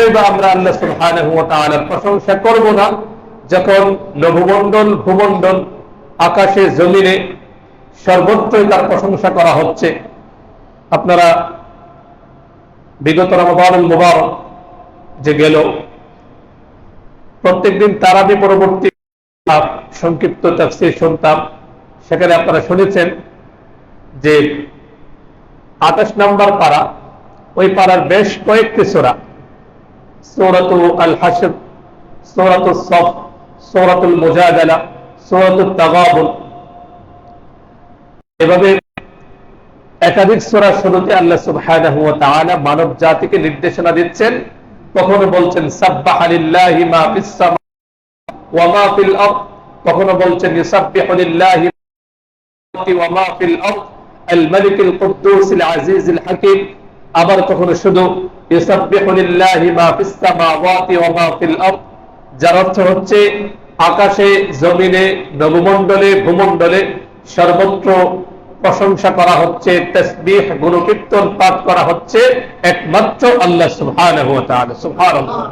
কেনই বা আমরা আল্লাহ সুবহানাহু ওয়া তাআলার প্রশংসা করব না, যখন নভমণ্ডল ভূমণ্ডল আকাশে জমিনে সর্বত্রই তার প্রশংসা করা হচ্ছে। আপনারা বিগত রমাদানুল মুবারক যে গেল, প্রত্যেকদিন তারাবি পরবর্তী সংক্ষিপ্ত তাফসীর শুনতাম। সেখানে আপনারা শুনেছেন যে 28 নম্বর পারা, ওই পারার বেশ কয়েকটি সূরা, সূরাতুল আল হাশর, সূরাতুস সফ, সূরাতুল মুজাদালা, সূরাতুত তাগাবুন, এভাবে একাধিক সূরা শুরুতে আল্লাহ সুবহানাহু ওয়া তাআলা মানব জাতিকে নির্দেশনা দিচ্ছেন। কখনো বলছেন সাব্বাহা লিল্লাহি মা ফিস সামাওয়াতি ওয়া মা ফিল আরদ, কখনো বলছেন ইউসাব্বিহু লিল্লাহি ওয়া মা ফিল আরদ আল মালিকুল কুদ্দুসিল আজিজিল হাকীম, আবার কখনো শুধু ইউসাব্বিহু লিল্লাহি মা ফিস সামাওয়াতি ওয়া মা ফিল আরদ, যার অর্থ হচ্ছে আকাশে জমিনে নবমণ্ডলে ভূমণ্ডলে সর্বত্র প্রশংসা করা হচ্ছে, তাসবিহ গুণকীর্তন পাঠ করা হচ্ছে একমাত্র আল্লাহ সুবহানাহু ওয়া তাআলা। সুবহানাল্লাহ।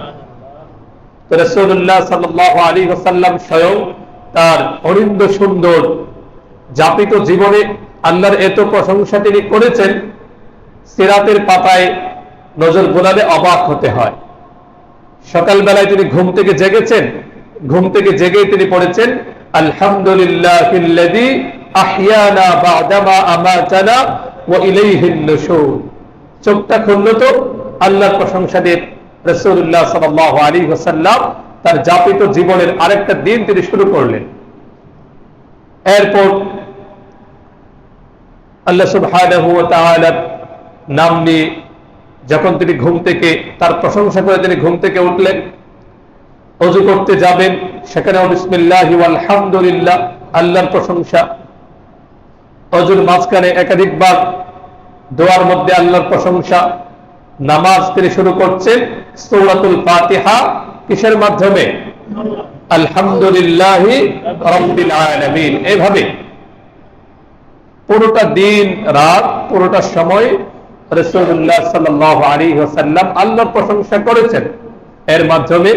তো রাসূলুল্লাহ সাল্লাল্লাহু আলাইহি ওয়াসাল্লাম স্বয়ং তার অনিন্দ্য সুন্দর যাপিত জীবনে আল্লাহর এত প্রশংসা তিনি করেছেন, সিরাতের পাতায় নজর বোলালে অবাক হতে হয়। সকালবেলায় তিনি ঘুম থেকে জেগেছেন, ঘুম থেকে জেগেই তিনি পড়েছেন আলহামদুলিল্লাহিল্লাযী আহইয়ানা বা'দামা আমাতানা ওয়া ইলাইহিন নুশুর। চোখটা খুললো তো আল্লাহর প্রশংসা দিয়ে রাসূলুল্লাহ সাল্লাল্লাহু আলাইহি ওয়াসাল্লাম তার যাপিত জীবনের আরেকটা দিন তিনি শুরু করলেন। এরপর আল্লাহ সুবহানাহু ওয়া তাআলার নাম নিয়ে যখন তিনি ঘুম থেকে তার প্রশংসা করে তিনি ঘুম থেকে উঠলেন, ওযু করতে যাবেন, সেখানেও বিসমিল্লাহি ওয়াল হামদুলিল্লাহ, আল্লাহর প্রশংসা। ওযুর মাঝখানে একাধিকবার দোয়ার মধ্যে আল্লাহর প্রশংসা। নামাজ তিনি শুরু করছেন সূরাতুল ফাতিহা কিসের মাধ্যমে? আলহামদুলিল্লাহি রাব্বিল আলামিন। এইভাবে পুরোটা দিন রাত, পুরোটা সময় রাসূলুল্লাহ সাল্লাল্লাহু আলাইহি ওয়াসাল্লাম আল্লাহর প্রশংসা করেছেন। এর মাধ্যমে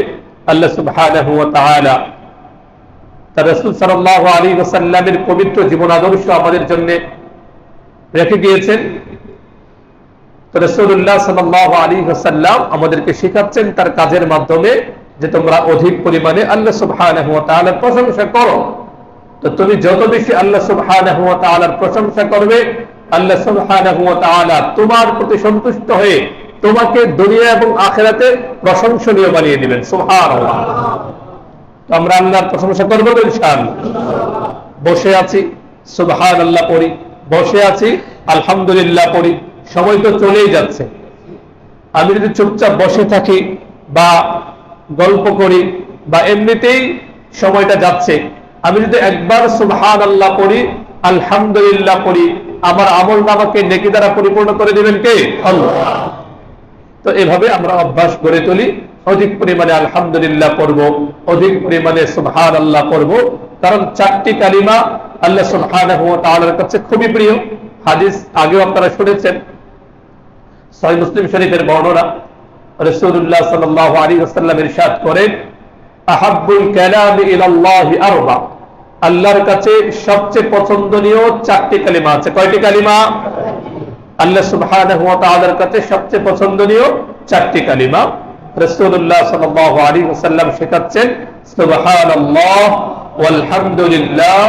আল্লাহ সুবহানাহু ওয়া তাআলা তার রাসূল সাল্লাল্লাহু আলাইহি ওয়াসাল্লামের পবিত্র জীবন আদর্শ আমাদের জন্য রেখে গিয়েছেন। তো রাসূলুল্লাহ সাল্লাল্লাহু আলাইহি ওয়াসাল্লাম আমাদেরকে শেখাচ্ছেন তার কাজের মাধ্যমে যে তোমরা অধিক পরিমাণে আল্লাহ সুবহানাহু ওয়া তাআলার প্রশংসা করো। তো তুমি যত বেশি আল্লাহ সুবহানাহু ওয়া তাআলার প্রশংসা করবে, আল্লাহ সুবহানাহু ওয়া তাআলা তোমার প্রতি সন্তুষ্ট হয়ে তোমাকে দুনিয়া এবং আখিরাতে প্রশংসনীয় বানিয়ে দিবেন। সুবহানাল্লাহ। তো আমরা আল্লাহর প্রশংসা করব তো ইনশাআল্লাহ। বসে আছি সুবহানাল্লাহ পড়ি, বসে আছি আলহামদুলিল্লাহ পড়ি, সময় তো চলেই যাচ্ছে। আমি যদি চুপচাপ বসে থাকি বা গল্প করি বা এমনিতেই সময়টা যাচ্ছে, আমি যদি একবার সুবহানাল্লাহ পড়ি, আলহামদুলিল্লাহ পড়ি, আমার আমল নামাকে নেকি দ্বারা পরিপূর্ণ করে দিবেন কে? আল্লাহ। তো এভাবে আমরা অভ্যাস গড়ে তুলি, অধিক পরিমাণে আলহামদুলিল্লাহ পড়ব, অধিক পরিমাণে সুবহানাল্লাহ পড়ব, কারণ চারটি কালিমা আল্লাহ সুবহানাহু ওয়া তাআলার কাছে খুবই প্রিয়। হাদিস আগেও আপনারা শুনেছেন, সহিহ মুসলিম শরীফের বর্ণনা, রাসূলুল্লাহ সাল্লাল্লাহু আলাইহি ওয়াসাল্লাম ইরশাদ করেন আহাব্বুল কালামি ইলাল্লাহি আরবা, আল্লাহর কাছে সবচেয়ে পছন্দনীয় চারটি কালিমা আছে। কয়টি কালিমা? আল্লাহ সুবহানাহু ওয়া তাআলার কাছে সবচেয়ে পছন্দনীয় চারটি কালিমা। রাসূলুল্লাহ সাল্লাল্লাহু আলাইহি ওয়াসাল্লাম শেখাচ্ছেন সুবহানাল্লাহ ওয়াল হামদুলিল্লাহ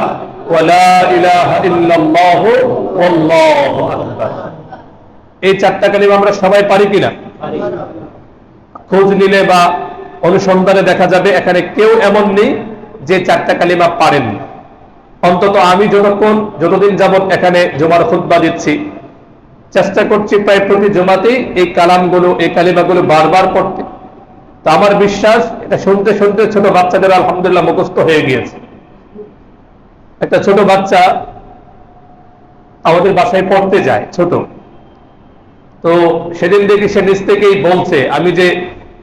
ওয়া লা ইলাহা ইল্লাল্লাহু ওয়াল্লাহু আকবার। এই চারটি কালিমা আমরা সবাই পারি কিনা? খোঁজ নিলে বা অনুসন্ধানে দেখা যাবে এখানে কেউ এমন নেই যে চারটি কালিমা পারেন। অন্তত আমি যতদিন যাবত এখানে জুমার খুতবা দিচ্ছি, চেষ্টা করছি প্রায় প্রতি জুমাতেই এই কালামগুলো, এই কালিমাগুলো বারবার পড়তে। তো আমার বিশ্বাস এটা শুনতে শুনতে ছোট বাচ্চাদের আলহামদুলিল্লাহ মুখস্থ হয়ে গিয়েছে। একটা ছোট বাচ্চা আমাদের বাসায় পড়তে যায়, ছোট, তো সেদিন দেখি সে নিজ থেকেই বলছে আমি যে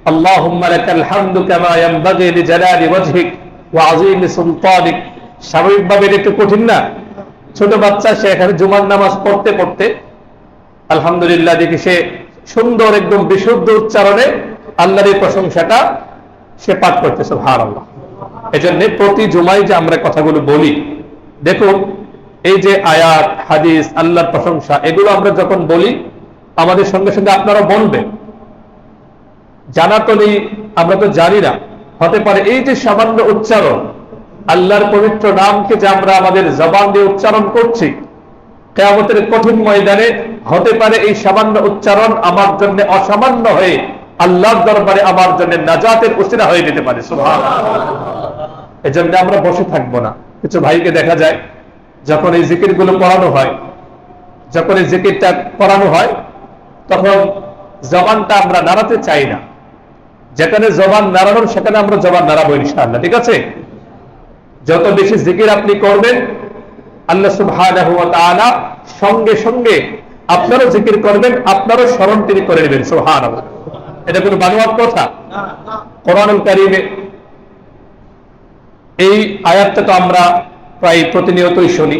আল্লাহুম্মা লাকাল হামদু কামা ইয়ানবাগি লিজালালি ওয়াজহিক ওয়া আযীমি সুলতানিক, স্বাভাবিকভাবে এটা একটু কঠিন না? ছোট বাচ্চা, সে এখানে জুমার নামাজ পড়তে পড়তে আলহামদুলিল্লাহ দেখি সে সুন্দর একদম বিশুদ্ধ উচ্চারণে আল্লাহর এই প্রশংসাটা সে পাঠ করতে সুবহানাল্লাহ। এজন্য প্রতি জুমায় যে আমরা কথাগুলো বলি, দেখুন এই যে আয়াত হাদিস আল্লাহর প্রশংসা এগুলো আমরা যখন বলি আমাদের সঙ্গে সঙ্গে আপনারা বলবেন। জানা তো নেই, আমরা তো জানি না, হতে পারে এই যে সামান্য উচ্চারণ আল্লাহর পবিত্র নামকে যে আমরা আমাদের জবান দিয়ে উচ্চারণ করছি, কিয়ামতের কঠিন ময়দানে হতে পারে এই সামান্য উচ্চারণ আমার জন্য অসামান্য হয়ে আল্লাহর দরবারে আমার জন্য নাজাতের উসিলা হয়ে যেতে পারে। সুবহানাল্লাহ। এজন্য আমরা বসে থাকবো না। কিছু ভাইকে দেখা যায় যখন এই জিকিরগুলো পড়ানো হয়, যখন এই জিকিরটা পড়ানো হয় তখন জবানটা আমরা নাড়াতে চাই না। যেখানে জবান নাড়ানোর সেখানে আমরা জবান নাড়াবো ইনশাআল্লাহ, ঠিক আছে? যত বেশি জিকির আপনি করবেন আল্লাহ সুবহানাহু ওয়া তাআলা সঙ্গে সঙ্গে আপনারও জিকির করবেন, আপনারও স্মরণ তিনি করে নেবেন। সুবহানাল্লাহ। এটা কোনো বানোয়াট কথা? কোরআনুল কারীমে এই আয়াতটা তো আমরা প্রায় প্রতিনিয়তই শুনি।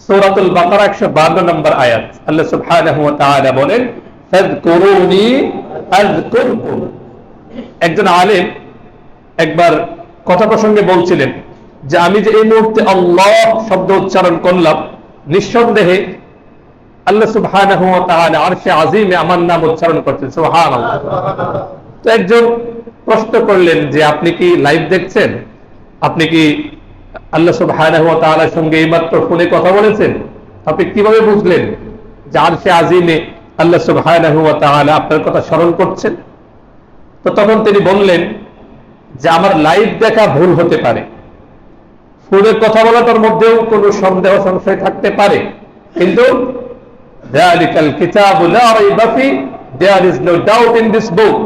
সূরাতুল বাকারা 152 নম্বর আয়াত, আল্লাহ সুবহানাহু ওয়া তাআলা বলেন ফাযকুরুনি আযকুরকুম। একজন আলেম একবার কথা প্রসঙ্গে বলছিলেন যে আমি যে এই মুহূর্তে আল্লাহ শব্দ উচ্চারণ করলাম, নিঃসন্দেহে আল্লাহ সুবহানাহু ওয়া তাআলা আরশে আজিমে আমার নাম উচ্চারণ করছেন। সুবহানাল্লাহ। তো একজন প্রশ্ন করলেন যে আপনি কি লাইভ দেখছেন? আপনি কি আল্লাহ সুবহানাহু ওয়া তাআলার সঙ্গে এইমাত্র ফোনে কথা বলেছেন? আপনি কিভাবে বুঝলেন যে আরশে আজিমে আল্লাহ সুবহানাহু ওয়া তাআলা আপনার কথা স্মরণ করছেন? তো তখন তিনি বললেন যে আমার লাইভ দেখা ভুল হতে পারে, ফোনে কথা বলাটার মধ্যেও কোনো সন্দেহ সংশয় থাকতে পারে, কিন্তু যালিকাল কিতাবু লা রাইবা ফি, there is no doubt in this book,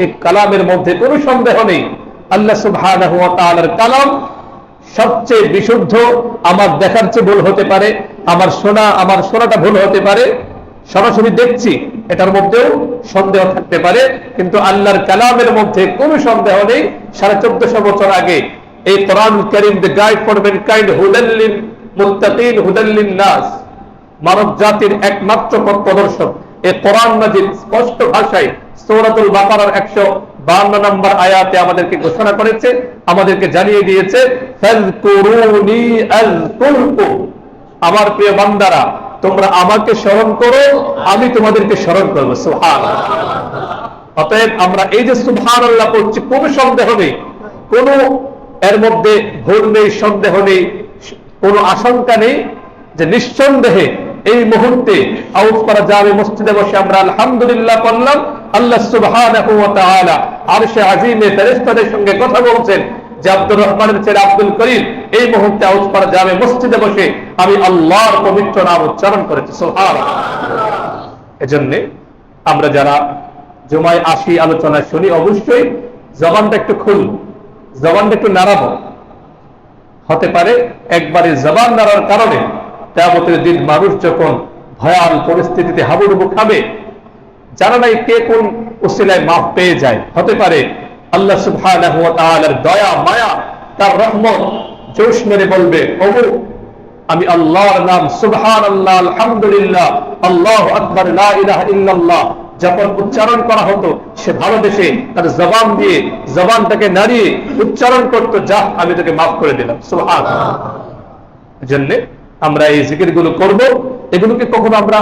এই কালামের মধ্যে কোনো সন্দেহ নেই। আল্লাহ সুবহানাহু ওয়া তাআলার কালাম সবচেয়ে বিশুদ্ধ। আমার দেখার চেয়ে ভুল হতে পারে, আমার শোনাটা ভুল হতে পারে, সরাসরি দেখছি এটার মধ্যেও সন্দেহ থাকতে পারে, কিন্তু আল্লাহর কালামের মধ্যে কোনো সন্দেহ নেই। 1450 বছর আগে এই কোরআনুল কারীম, দ্য গাইড ফর ম্যানকাইন্ড, হুদাল লিল মুত্তাকিন, হুদাল লিন নাস, মানব জাতির একমাত্র পথ প্রদর্শক, এই কোরআন মাজিদ স্পষ্ট ভাষায় সূরাতুল বাকারার 152 নম্বর আয়াতে আমাদেরকে ঘোষণা করেছে, আমাদেরকে জানিয়ে দিয়েছে ফাযকুরুনি আযকুরকুম। আমার প্রিয় বান্দারা, তোমরা আমাকে স্মরণ করো, আমি তোমাদেরকে স্মরণ করবো। সুবহানাল্লাহ। অতএব আমরা এই যে সুবহানাল্লাহ পড়ছি, কোনো সন্দেহ নেই, কোনো এর মধ্যে ভুল নেই, সন্দেহ নেই, কোনো আশঙ্কা নেই যে নিঃসন্দেহে এই মুহূর্তে আউজ করা জামে মসজিদে বসে আমরা আলহামদুলিল্লাহ পড়লাম, আল্লাহ সুবহানাহু ওয়া তাআলা আরশে আজিমে ফেরেশতাদের সঙ্গে কথা বলছেন যে আব্দুর রহমানের ছেলে আব্দুল করিম এই মুহূর্তে আউজ করা জামে মসজিদে বসে আমি আল্লাহর পবিত্র নাম উচ্চারণ করেছি। সুবহানাল্লাহ। এজন্য আমরা যারা জুমায় আসি, আলোচনা শুনি, অবশ্যই জবানটা একটু খুলব, জবানটা একটু নাড়াবো। হতে পারে একবারে জবান নাড়ার কারণে কিয়ামতের দিন মানুষ যখন ভয়াল পরিস্থিতিতে হাবুডুবু খাবে, জানা নাই কে কোন উসিলায় মাফ পেয়ে যায়। হতে পারে আল্লাহ সুবহানাহু ওয়া তাআলার দয়া মায়া, তার রহমত জোশ মেরে বলবে, ওগো আমি আল্লাহর নাম সুবহানাল্লাহ, আলহামদুলিল্লাহ, আল্লাহু আকবার, লা ইলাহা ইল্লাল্লাহ যখন উচ্চারণ করা হতো, সে ভালোবেসে তার জবান দিয়ে জবানটাকে নাড়িয়ে উচ্চারণ করতো, যা আমি তোকে মাফ করে দিলাম। সুবহানাল্লাহ। এজন্য আমরা এই জিকিরগুলো করব, এগুলোকে কখনো আমরা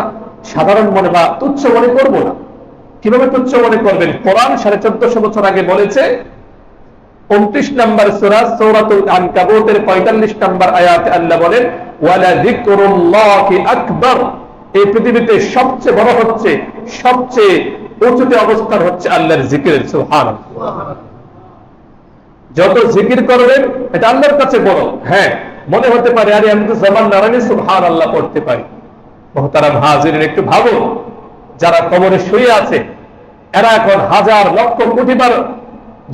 সাধারণ মনে বা তুচ্ছ মনে করব না। কিভাবে তুচ্ছ মনে করবেন? কোরআন 1450 বছর আগে বলেছে, 29 নম্বর সূরা সূরাতুল আনকাবুতের 45 নম্বর আয়াতে আল্লাহ বলেন ওয়ালা যিকরুল্লাহি আকবার। এই পৃথিবীতে সবচেয়ে বড় হচ্ছে, সবচেয়ে উঁচুতে অবস্থান হচ্ছে আল্লাহর জিকির। সুবহানাল্লাহ। যত জিকির করবেন এটা আল্লাহর কাছে বড়। হ্যাঁ, মনে হতে পারে আরে আমি তো জবান নাড়ানি সুবহানাল্লাহ পড়তে পারি। মুহতারাম হাজিরিন, একটু ভাবো, যারা কবরে শুয়ে আছে এরা এখন হাজার লক্ষ কোটি বার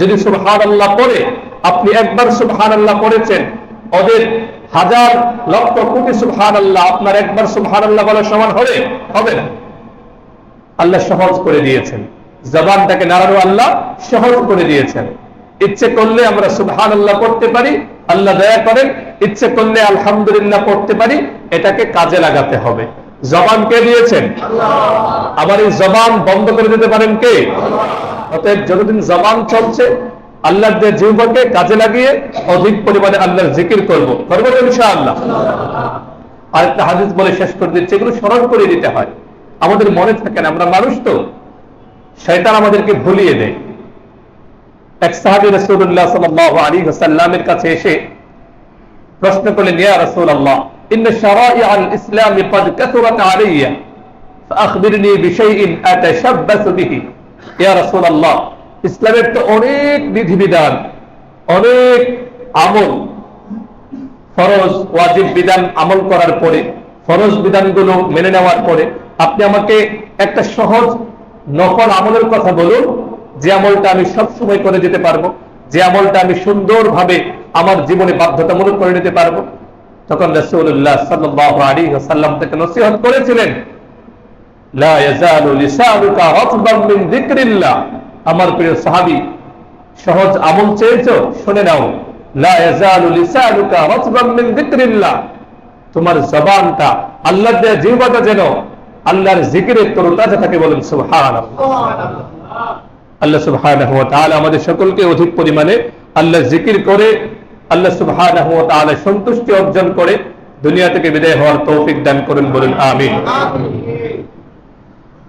যদি সুবহানাল্লাহ পড়ে, আপনি একবার সুবহানাল্লাহ পড়েছেন, ওদের হাজার লক্ষ কোটি সুবহানাল্লাহ আপনার একবার সুবহানাল্লাহ বলার সমান হবে না। আল্লাহ সহজ করে দিয়েছেন, জবানটাকে নাড়ানো আল্লাহ সহজ করে দিয়েছেন। ইচ্ছে করলে আমরা সুবহানাল্লাহ পড়তে পারি, আল্লাহ দয়া করেন। ইচ্ছে করলে আলহামদুলিল্লাহ পড়তে পারি, এটাকে কাজে লাগাতে হবে। জবান কে দিয়েছেন? আল্লাহ। আবার এই জবান বন্ধ করে দিতে পারেন কে? আল্লাহ। অতএব যতদিন জবান চলছে আল্লাহর যে জিহ্বাকে কাজে লাগিয়ে অধিক পরিমাণে আল্লাহর জিকির করবো তো ইনশাআল্লাহ। আরেকটা হাদিস বলে শেষ করে দিচ্ছে, এগুলো স্মরণ করে দিতে হয়, আমাদের মনে থাকে না, আমরা মানুষ তো, শয়তান আমাদেরকে ভুলিয়ে দেয়। এক সাহাবী রাসূলুল্লাহ সাল্লাল্লাহু আলাইহি ওয়াসাল্লামের কাছে এসে প্রশ্ন করলেন, ইয়া রাসূলুল্লাহ ইন্না শারাইআল ইসলাম ক্বাদ কাসুরাত আলাইয়া ফাআখবিরনি বিশাইইন আতাশাব্বাসু বিহি। ইয়া রাসূলুল্লাহ, ইসলামের তো অনেক বিধিবিধান, অনেক আমল, ফরজ ওয়াজিব বিধান আমল করার পরে, ফরজ বিধানগুলো মেনে নেওয়ার পরে আপনি আমাকে একটা সহজ নফল আমলের কথা বলুন, যে আমলটা আমি সবসময় করে যেতে পারবো, যে আমলটা আমি সুন্দরভাবে আমার জীবনে বাধ্যতামূলক করে নিতে পারবো। তখন রাসূলুল্লাহ সাল্লাল্লাহু আলাইহি ওয়াসাল্লাম তাকে নসিহত করেছিলেন, লা ইয়াজালু লিসানুকা রাতবান মিন যিকরিল্লাহ। আমার প্রিয় সাহাবী, সহজ আমল চেয়েছো, শুনে নাও, লা ইয়াজালু লিসানুকা রাতবান মিন যিকরিল্লাহ, তোমার জবানটা, আল্লাহর দেয়া জিহ্বাটা যেন আল্লাহর জিকিরে তরতাজা থাকে, বলেন সুবহানাল্লাহ। আল্লাহ সুবহানাহু ওয়া তাআলা আমাদের সকলকে অধিক পরিমাণে আল্লাহ জিকির করে আল্লাহ সুবহানাহু ওয়া তাআলা সন্তুষ্টি অর্জন করে দুনিয়া থেকে বিদায় হওয়ার তৌফিক দান করেন, বলেন আমিন।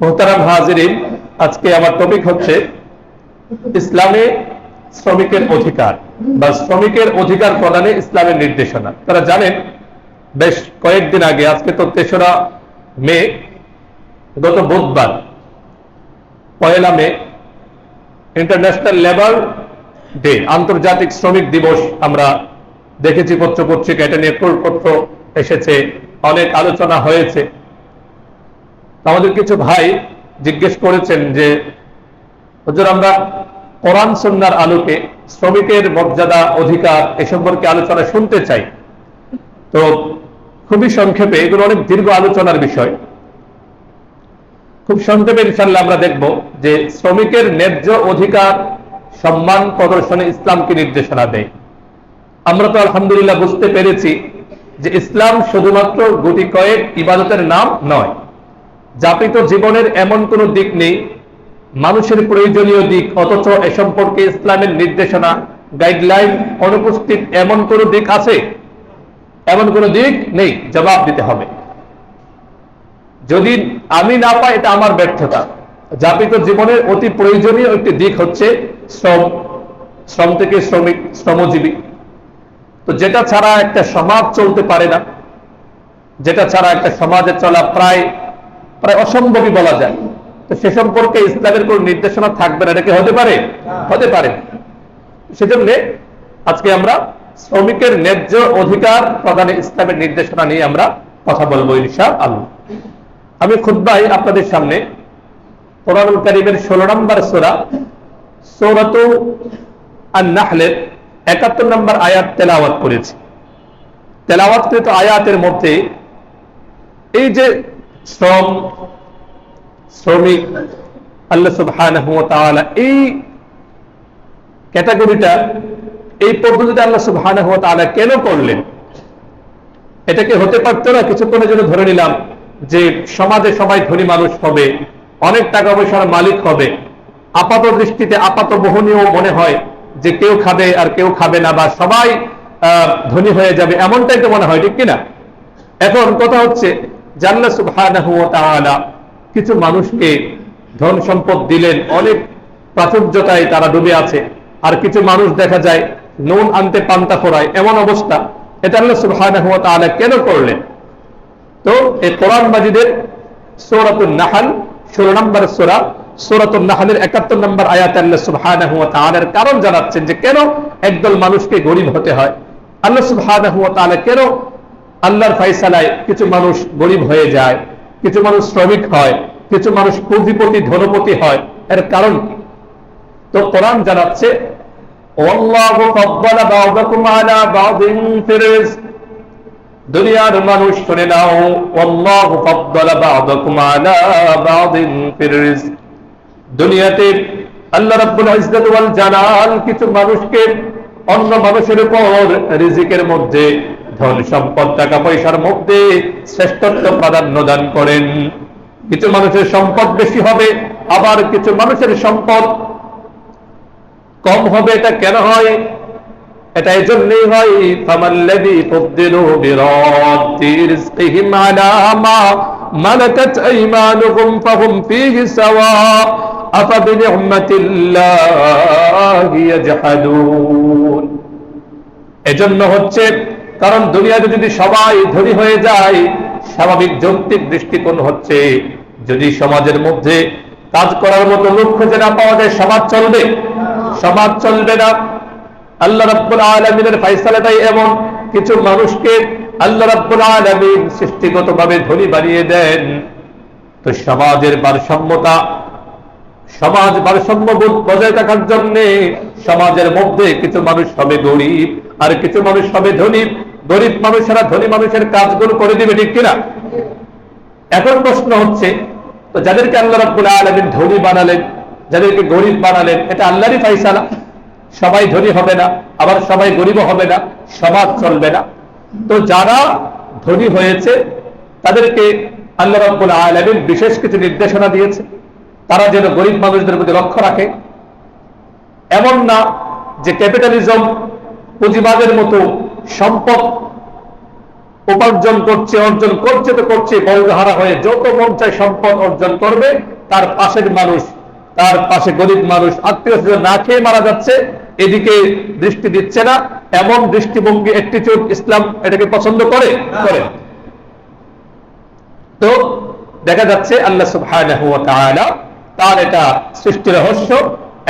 মুহতারাম হাজিরিন, আজকে আমার টপিক হচ্ছে ইসলামে শ্রমিকের অধিকার বা শ্রমিকের অধিকার প্রদানে ইসলামের নির্দেশনা। তারা জানেন, বেশ কয়েকদিন আগে, আজকে তো 3রা মে, গত বুধবার 1 মে ইন্টারন্যাশনাল লেবার ডে, আন্তর্জাতিক শ্রমিক দিবস আমরা দেখেছি পত্র পত্রিকা, এটা নিয়ে পত্র এসেছে, অনেক আলোচনা হয়েছে। আমাদের কিছু ভাই জিজ্ঞেস করেছেন যে হুজুর, আমরা কোরআন সুন্নাহর আলোকে শ্রমিকের মর্যাদা, অধিকার এ সম্পর্কে আলোচনা শুনতে চাই। তো খুবই সংক্ষেপে, এগুলো অনেক দীর্ঘ আলোচনার বিষয়, খুব সংক্ষেপে ইনশাআল্লাহ আমরা দেখব যে শ্রমিকের ন্যায্য অধিকার সম্মান প্রদর্শনে ইসলাম কি নির্দেশনা দেয়। আমরা তো আলহামদুলিল্লাহ বুঝতে পেরেছি যে ইসলাম শুধুমাত্র গুটি কয়েক ইবাদতের নাম নয়। যাপিত জীবনের এমন কোনো দিক নেই, মানুষের প্রয়োজনীয় দিক, অথচ এ সম্পর্কে ইসলামের নির্দেশনা, গাইডলাইন অনুপস্থিত এমন কোনো দিক আছে? এমন কোনো দিক নেই, জবাব দিতে হবে। যদি আমি না পাই, এটা আমার ব্যর্থতা। যাপিত জীবনের অতি প্রয়োজনীয় একটি দিক হচ্ছে শ্রম, শ্রম থেকে শ্রমিক, শ্রমজীবী। তো যেটা ছাড়া একটা সমাজ চলতে পারে না, যেটা ছাড়া একটা সমাজে চলা প্রায় অসম্ভবই বলা যায়, তো সে সম্পর্কে ইসলামের কোন নির্দেশনা থাকবে না, এটা কি হতে পারে? হতে পারে। সেজন্য আজকে আমরা শ্রমিকের ন্যায্য অধিকার প্রদানে ইসলামের নির্দেশনা নিয়ে আমরা কথা বলবো ইনশাআল্লাহ। আমি খুতবায় আপনাদের সামনে কোরআনুল কারীমের 16 নম্বর সূরা, সূরাতুন আন-নাহলের 71 নম্বর আয়াত তেলাওয়াত করেছি। তেলাওয়াতকৃত আয়াতের মধ্যে এই যে শ্রম, শ্রমিক, আল্লাহ সুবহানাহু ওয়া তাআলা এই ক্যাটাগরিটা, এই পদ্ধতিতে আল্লাহ সুবহানাহু ওয়া তাআলা কেন করলেন? এটাকে হতে পারতো না কিছুক্ষণের জন্য ধরে নিলাম যে সমাজে সবাই ধনী মানুষ হবে, অনেক টাকা পয়সার মালিক হবে, আপাত দৃষ্টিতে আপাত বহনীয় মনে হয় যে কেউ খাবে আর কেউ খাবে না, বা সবাই ধনী হয়ে যাবে, এমনটাই তো মনে হয়, ঠিক কিনা? এখন কথা হচ্ছে যে আল্লাহ সুবহানাহু ওয়া তাআলা কিছু মানুষকে ধন সম্পদ দিলেন, অনেক প্রাচুর্যতায় তারা ডুবে আছে, আর কিছু মানুষ দেখা যায় নুন আনতে পান্তা ফোরায়, এমন অবস্থা। এটা আল্লাহ সুবহানাহু ওয়া তাআলা কেন করলেন? তো এই কোরআন মাজিদের সূরাতুন নাহল 16 নম্বর সূরা, সূরাতুন নাহলের 71 নম্বর আয়াতে আল্লাহ সুবহানাহু ওয়া তাআলার কারণ জানাচ্ছেন যে কেন একদল মানুষকে গরিব হতে হয়। আল্লাহ সুবহানাহু ওয়া তাআলা কেন আল্লাহর ফয়সালায় কিছু মানুষ গরিব হয়ে যায়, কিছু মানুষ শ্রমিক হয়, কিছু মানুষ পুঁজিপতি, ধনপতি হয়, এর কারণ কি? তো কোরআন জানাচ্ছে, ওয়াল্লাহু ফাদ্দালা বা'দাকুম আলা বা'দিন ফির রিজক। দুনিয়ার মানুষ শুনে নাও, আল্লাহু ফাদ্দালা বা'দাকুম আলা বা'দিন ফির রিজক। দুনিয়াতে আল্লাহ রাব্বুল ইজ্জত ওয়াল জালাল কিছু মানুষকে অন্য মানুষের উপর রিজিকের মধ্যে, ধন সম্পদ, টাকা পয়সার মধ্যে শ্রেষ্ঠত্ব প্রাধান্য দান করেন। কিছু মানুষের সম্পদ বেশি হবে, আবার কিছু মানুষের সম্পদ কম হবে। এটা কেন হয়? এটা এই জন্যই হয়, ফামাল্লাযী ফুদ্দিলু বিরাদ্দি রিজকিহিম আলা মা মালাকাত আইমানুহুম ফাহুম ফীহি সাওয়া আফাবিনি'মাতিল্লাহি ইয়াজহাদুন। এজন্য হচ্ছে কারণ দুনিয়াতে যদি সবাই ধনী হয়ে যায়, স্বাভাবিক যৌক্তিক দৃষ্টিকোণ হচ্ছে যদি সমাজের মধ্যে কাজ করার মতো লোক খুঁজে না পাওয়া যায়, সমাজ চলবে? সমাজ চলবে না। আল্লাহ রাব্বুল আলামিনের ফয়সালাটাই এমন, কিছু মানুষকে আল্লাহ রাব্বুল আলামিন সৃষ্টিগতভাবে ধনী বানিয়ে দেন। তো সমাজের ভারসাম্যতা, সমাজ ভারসাম্যবোধ বজায় থাকার জন্য সমাজের মধ্যে কিছু মানুষ হবে গরিব আর কিছু মানুষ হবে ধনী। গরিব মানুষেরা ধনী মানুষের কাজগুলো করে দিবে, ঠিক কিনা? এখন প্রশ্ন হচ্ছে, তো যাদেরকে আল্লাহ রাব্বুল আলামিন ধনী বানালেন, যাদেরকে গরিব বানালেন, এটা আল্লাহরই ফয়সালা। সবাই ধনী হবে না, আবার সবাই গরিব হবে না, সমাজ চলবে না। তো যারা ধনী হয়েছে তাদেরকে আল্লাহ রাব্বুল আলামিন বিশেষ কিছু নির্দেশনা দিয়েছে, তারা যেন গরিব মানুষদের প্রতি লক্ষ্য রাখে। এমন না যে ক্যাপিটালিজম পুঁজিবাদের মতো সম্পদ উপার্জন করছে, অর্জন করছে তো করছে, বলহারা হয়ে যত মন চায় সম্পদ অর্জন করবে, তার পাশের মানুষ, তার পাশে গরিব মানুষ, আত্মীয় না খেয়ে মারা যাচ্ছে, এদিকে দৃষ্টি দিচ্ছে না। এমন দৃষ্টিভঙ্গি, অ্যাটিটিউড ইসলাম এটাকে পছন্দ করে? তো দেখা যাচ্ছে আল্লাহ সুবহানাহু ওয়া তাআলা তার এটা সৃষ্টি রহস্য,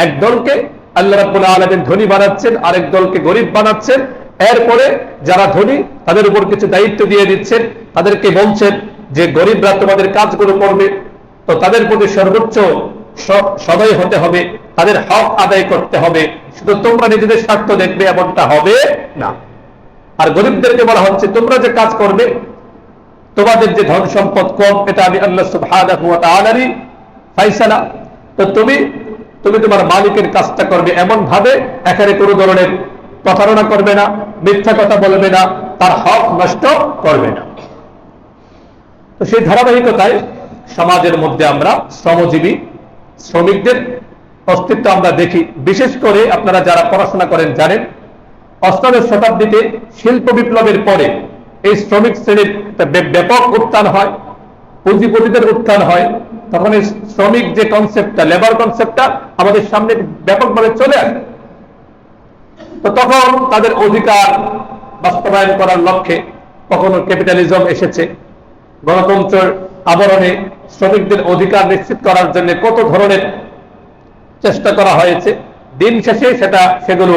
একদলকে আল্লাহ রাব্বুল আলামিন ধনী বানাচ্ছেন, আরেক দলকে গরিব বানাচ্ছেন। এরপরে যারা ধনী তাদের উপর কিছু দায়িত্ব দিয়ে দিচ্ছেন, তাদেরকে বলছেন যে গরিবরা তোমাদের কাজগুলো করবে, তো তাদের প্রতি সর্বোচ্চ সদয় হতে হবে, তাদের হক আদায় করতে হবে। শুধু তোমরা নিজেদের স্বার্থ দেখবে এমনটা হবে না। আর গরিবদেরকে বলা হচ্ছে তোমরা যে কাজ করবে, তোমাদের যে ধন সম্পদ কম, এটা আমি আল্লাহ সুবহানাহু ওয়া তাআলারই ফয়সালা। তো তুমি তোমার মালিকের কাজটা করবে এমন ভাবে, এখানে কোনো ধরনের প্রতারণা করবে না, মিথ্যা কথা বলবে না, তার হক নষ্ট করবে না। তো সেই ধারাবাহিকতায় সমাজের মধ্যে আমরা শ্রমজীবী শ্রমিকদের অস্তিত্ব আমরা দেখি। বিশেষ করে আপনারা যারা পড়াশোনা করেন জানেন, অষ্টাদশ শতাব্দীতে শিল্প বিপ্লবের পরে এই শ্রমিক শ্রেণীর ব্যাপক উত্থান হয়, পুঁজিপতিদের উত্থান হয়। তখন এই শ্রমিক যে কনসেপ্টটা, লেবার কনসেপ্টটা আমাদের সামনে ব্যাপকভাবে চলে আসে। তো তখন তাদের অধিকার বাস্তবায়ন করার লক্ষ্যে কখনো ক্যাপিটালিজম এসেছে, গণতন্ত্রের আবরণে শ্রমিকদের অধিকার নিশ্চিত করার জন্য কত ধরনের চেষ্টা করা হয়েছে। দিন শেষে সেগুলো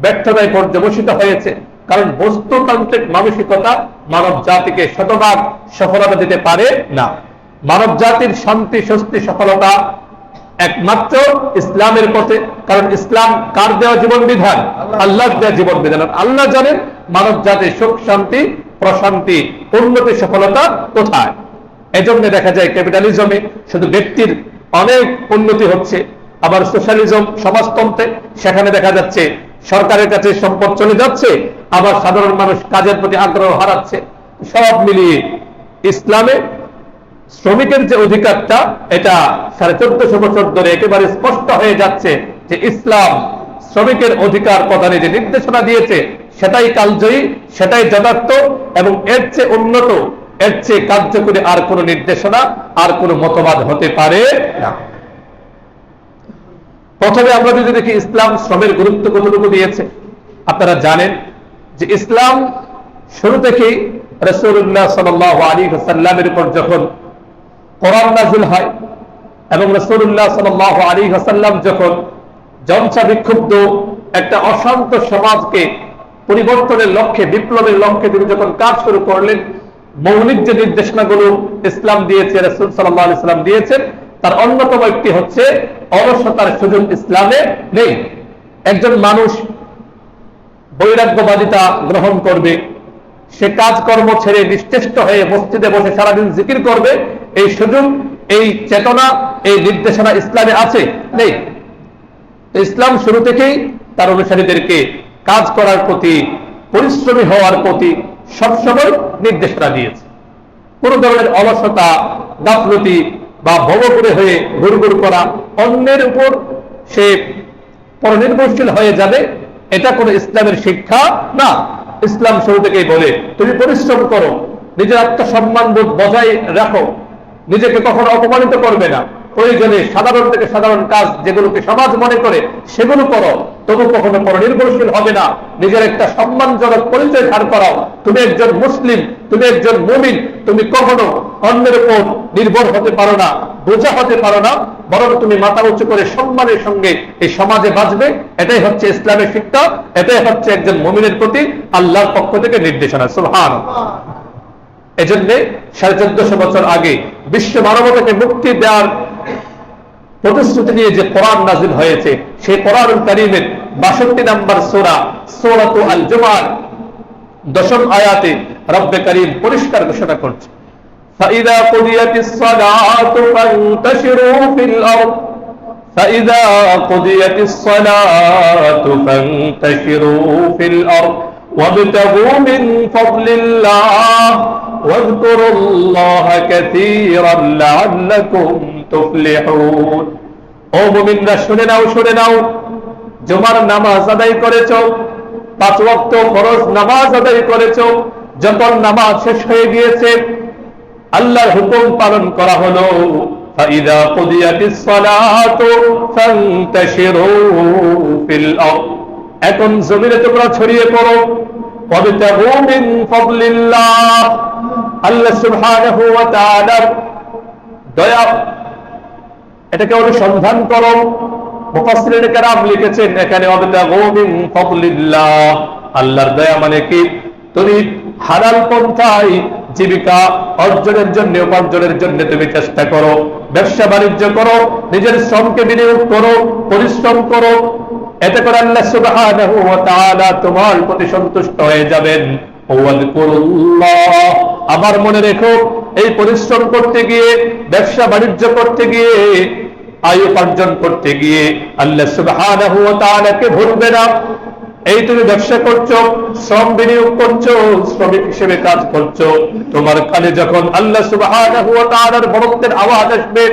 ব্যর্থতায় পর্যবসিত হয়েছে, কারণ বস্তুতান্ত্রিক মানসিকতা মানব জাতিকে শতভাগ সফলতা দিতে পারে না। মানব জাতির শান্তি, স্বস্তি, সফলতা একমাত্র ইসলামের পথে। কারণ ইসলাম কার দেওয়া জীবন বিধান? আল্লাহর দেওয়া জীবন বিধান। আল্লাহ জানেন মানব জাতির সুখ, শান্তি, প্রশান্তি, উন্নতি, সফলতা কোথায়। এজন্য দেখা যায় ক্যাপিটালিজমে শুধু ব্যক্তির অনেক উন্নতি হচ্ছে, আবার সোশ্যালিজম সমাজতন্ত্রে সেখানে দেখা যাচ্ছে সরকারের কাছে সম্পদ চলে যাচ্ছে, আবার সাধারণ মানুষ কাজের প্রতি আগ্রহ হারাচ্ছে। সব মিলিয়ে ইসলামে শ্রমিকের যে অধিকারটা, এটা 1450 বছর ধরে একেবারে স্পষ্ট হয়ে যাচ্ছে যে ইসলাম শ্রমিকের অধিকার প্রদানে যে নির্দেশনা দিয়েছে সেটাই কালজয়ী, সেটাই যথার্থ, এবং এর চেয়ে উন্নত, এর চেয়ে কার্যকরী আর কোন নির্দেশনা, আর কোন মতবাদ হতে পারে না। প্রথমে আমরা যদি দেখি ইসলাম শ্রমের গুরুত্ব কতটুকু দিয়েছে। আপনারা জানেন যে ইসলাম শুরু থেকেই রাসূলুল্লাহ সাল্লাল্লাহু আলাইহি ওয়াসাল্লামের উপর যখন কোরআন নাযিল হয়, এবং রাসূলুল্লাহ সাল্লাল্লাহু আলাইহি ওয়াসাল্লাম যখন জনতা বিক্ষুব্ধ একটা অশান্ত সমাজকে পরিবর্তনের লক্ষ্যে, বিপ্লবের লক্ষ্যে তিনি যখন কাজ শুরু করলেন, মৌলিক যে নির্দেশনাগুলো ইসলাম দিয়েছে, রাসূল সাল্লাল্লাহু আলাইহি ওয়াসাল্লাম দিয়েছেন, তার অন্যতম একটি হচ্ছে অলসতার সুযোগ ইসলামে নেই। একজন মানুষ বৈরাগ্যবাদিতা গ্রহণ করবে, সে কাজকর্ম ছেড়ে নিশ্চেষ্ট হয়ে মসজিদে বসে সারাদিন জিকির করবে, এই সুযোগ, এই চেতনা, এই নির্দেশনা ইসলামে আছে? নেই। ইসলাম শুরু থেকেই তার অনুসারীদেরকে কাজ করার প্রতি, পরিশ্রমী হওয়ার প্রতি সবসময় নির্দেশনা দিয়েছে। কোন ধরনের অলসতা, গাফলতি বা ভবঘুরে হয়ে ঘুরঘুর করা, অন্যের উপর সে পরনির্ভরশীল হয়ে যাবে, এটা কোনো ইসলামের শিক্ষা না। ইসলাম শুরু থেকেই বলে তুমি পরিশ্রম করো, নিজের আত্মসম্মান বোধ বজায় রাখো, নিজেকে কখনো অপমানিত করবে না, প্রয়োজনে সাধারণ থেকে সাধারণ কাজ যেগুলোকে সমাজ মনে করে সেগুলো করো, তবু কখনো পরনির্ভরশীল হবে না। নিজের একটা সম্মানজনক পরিচয় ধার করাও, তুমি একজন মুসলিম, তুমি একজন মুমিন, তুমি কখনো অন্যের উপর নির্ভর হতে পারো না, বোঝা হতে পারো না, বরং তুমি মাথা উঁচু করে সম্মানের সঙ্গে এই সমাজে বাঁচবে। এটাই হচ্ছে ইসলামের শিক্ষা, এটাই হচ্ছে একজন মুমিনের প্রতি আল্লাহর পক্ষ থেকে নির্দেশনা। সুবহানাল্লাহ। এজন্য 1450 বছর আগে বিশ্ব মানবতাকে মুক্তি দেওয়ার প্রতিশ্রুতি নিয়ে যে কোরআন নাজিল হয়েছে, সেই কোরআনুল কারীমের 62 নম্বর সূরা সূরাতু আল জুমার 10ম আয়াতে রব্বে কারীম পরিষ্কার ঘোষণা করছে, فإذا قضيت الصلاة فانتشروا في الأرض فإذا قضيت الصلاة فانتشروا في الأرض وابتغوا من فضل الله واذكروا الله كثيرا لعلكم তুফলিহুন। ও মুমিনরা শুনে নাও, জুমার নামাজ আদায় করেছো, 5 ওয়াক্ত ফরজ নামাজ আদায় করেছো, যখন নামাজ শেষ হয়ে গিয়েছে, আল্লাহর হুকুম পালন করা হলো, ফাইদা কুদিয়াতিস সালাতু ফান্তাশিরু ফিল আরদ, এখন জমিনে তোমরা ছড়িয়ে পড়ো, ওয়াবতাগু মিন ফাদলিল্লাহ, আল্লাহ সুবহানাহু ওয়া তাআলার দয়া এটাকে অনুসন্ধান করো। মুফাসসিরিন কেরাম লিখেছেন এখানে ওয়াবতাগু মিন ফাদলিল্লাহ, আল্লাহর দয়া মানে কি, তুমি হালাল পন্থায় জীবিকা অর্জনের জন্য, উপার্জনের জন্য তুমি চেষ্টা করো, ব্যবসা বাণিজ্য করো, নিজের শ্রমকে বিনিয়োগ করো, পরিশ্রম করো, এতে করে আল্লাহ সুবহানাহু ওয়া তাআলা তোমার প্রতি সন্তুষ্ট হয়ে যাবেন। ওয়াযকুরুল্লাহ, আবার মনে রেখো, এই পরিশ্রম করতে গিয়ে, ব্যবসা বাণিজ্য করতে গিয়ে, আয় উপার্জন করতে গিয়ে আল্লাহ সুবহানাহু ওয়া তাআলাকে ভুলবে না। এই তুমি ব্যবসা করছো, শ্রম বিনিয়োগ করছো, শ্রমিক হিসেবে কাজ করছো, তোমার কানে যখন আল্লাহ সুবহানাহু ওয়া তাআলার বরকতের আওয়াজ আসবে,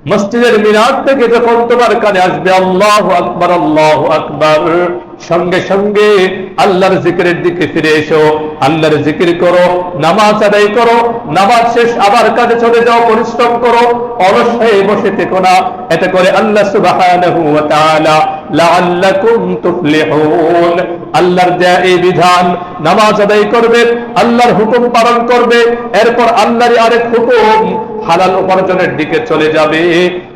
মসজিদের মিনার থেকে যখন তোমার কানে আসবে আল্লাহু আকবার, আল্লাহু আকবার, সঙ্গে সঙ্গে আল্লাহর জিকিরের দিকে ফিরে এসো, আল্লাহর জিকির করো, নামাজ আদায় করো, নামাজ শেষ আবার কাজে চলে যাও, পরিশ্রম করো, অলস হয়ে বসে থেকো না। এতে করে আল্লাহ সুবহানাহু ওয়া তাআলা লাআল্লাকুম তুফলিহুন, আল্লাহর দেয়া এই বিধান, নামাজ আদায় করবে, আল্লাহর হুকুম পালন করবে, এরপর আল্লাহর আরেক হুকুম হালাল উপার্জনের দিকে চলে যাবে।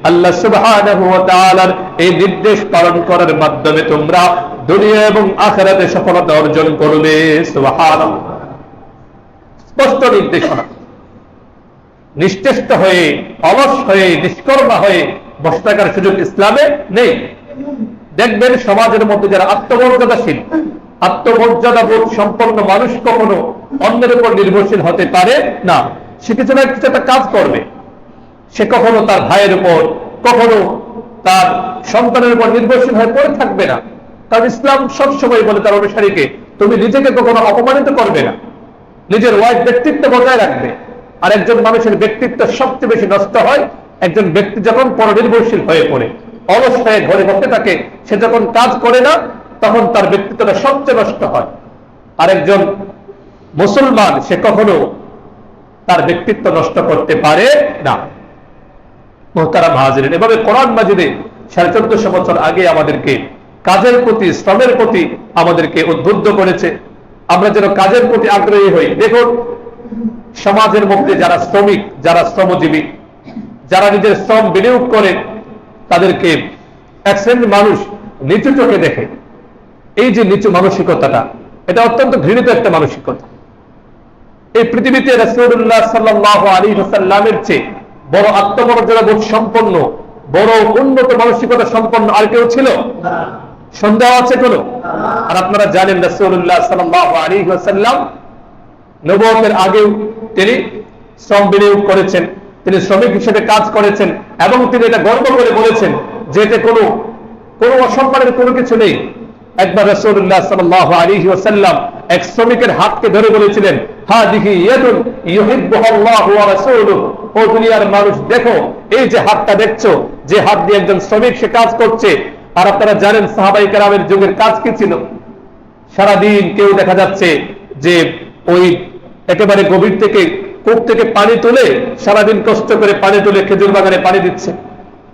আল্লাহ সুবহানাহু ওয়া তাআলার এই নির্দেশ পালন করার মাধ্যমে তোমরা দুনিয়া এবং আখিরাতে সফলতা অর্জন করবে। সুবহানাল্লাহ, স্পষ্ট নির্দেশনা। নিশ্চেষ্ট হয়ে, অলস হয়ে, নিষ্কর্মা হয়ে বসে থাকার সুযোগ ইসলামে নেই। দেখবেন সমাজের মধ্যে যারা আত্মমর্যাদাশীল, আত্মমর্যাদাবোধ সম্পন্ন মানুষ কখনো অন্যের উপর নির্ভরশীল হতে পারে না। সে কিছু না কিছু একটা কাজ করবে, সে কখনো তার ভাইয়ের উপর, কখনো তার সন্তানের উপর নির্ভরশীল হয়ে পড়ে থাকবে না। কারণ ইসলাম সবসময় বলে তার অনুসারীকে, তুমি নিজেকে কখনো অপমানিত করবে না, নিজের ব্যক্তিত্ব বজায় রাখবে। আর একজন মানুষের ব্যক্তিত্ব সবচেয়ে বেশি নষ্ট হয় একজন ব্যক্তি যখন পরনির্ভরশীল হয়ে পড়ে, অলস হয়ে ঘরে বসে থাকে, সে যখন কাজ করে না, তখন তার ব্যক্তিত্বটা সবচেয়ে নষ্ট হয়। আর একজন মুসলমান সে কখনো তার ব্যক্তিত্ব নষ্ট করতে পারে না। মুহতারাম হাজিরিন, এভাবে কোরআন মাজিদে 1450 বছর আগে আমাদেরকে কাজের প্রতি, শ্রমের প্রতি আমাদেরকে উদ্বুদ্ধ করেছে, আমরা যেন কাজের প্রতি আগ্রহী হই। দেখুন, সমাজের মধ্যে যারা শ্রমিক, যারা শ্রমজীবী, যারা নিজের শ্রম বিনিয়োগ করে, তাদেরকে এক শ্রেণীর মানুষ নিচু চোখে দেখে। এই যে নিচু মানসিকতাটা, এটা অত্যন্ত ঘৃণিত একটা মানসিকতা। এই পৃথিবীতে রাসূলুল্লাহ সাল্লাল্লাহু আলাইহি ওয়াসাল্লামের চেয়ে বড় আত্মমর্যাদাবোধ সম্পন্ন, বড় উন্নত মানসিকতা সম্পন্ন আর কেউ ছিল? সন্দেহ আছে কোনো? আর আপনারা জানেন রাসূলুল্লাহ সাল্লাল্লাহু আলাইহি ওয়াসাল্লাম নবুয়তের আগেও তিনি শ্রম বিনিয়োগ করেছেন, তিনি শ্রমিক হিসেবে কাজ করেছেন, এবং তিনি এটা গর্ব করে বলেছেন যে এতে কোনো অসম্মানের কোনো কিছু নেই। একবার রাসূলুল্লাহ সাল্লাল্লাহু আলাইহি ওয়াসাল্লাম এক শ্রমিকের হাতকে ধরে বলেছিলেন, হাদিহি ইয়াদুন ইউহিব্বুহাল্লাহু ওয়া রাসূলুহু, ও দুনিয়ার মানুষ দেখো, এই যে হাতটা দেখছো, যে হাত দিয়ে একজন শ্রমিক সে কাজ করছে, আর আপনারা জানেন সাহাবায়ে কেরামের যুগের কাজ কি ছিল? সারাদিন কেউ দেখা যাচ্ছে যে ওই একেবারে গভীর থেকে কূপ থেকে পানি তুলে সারাদিন কষ্ট করে পানি তুলে খেজুর বাগানে পানি দিচ্ছে।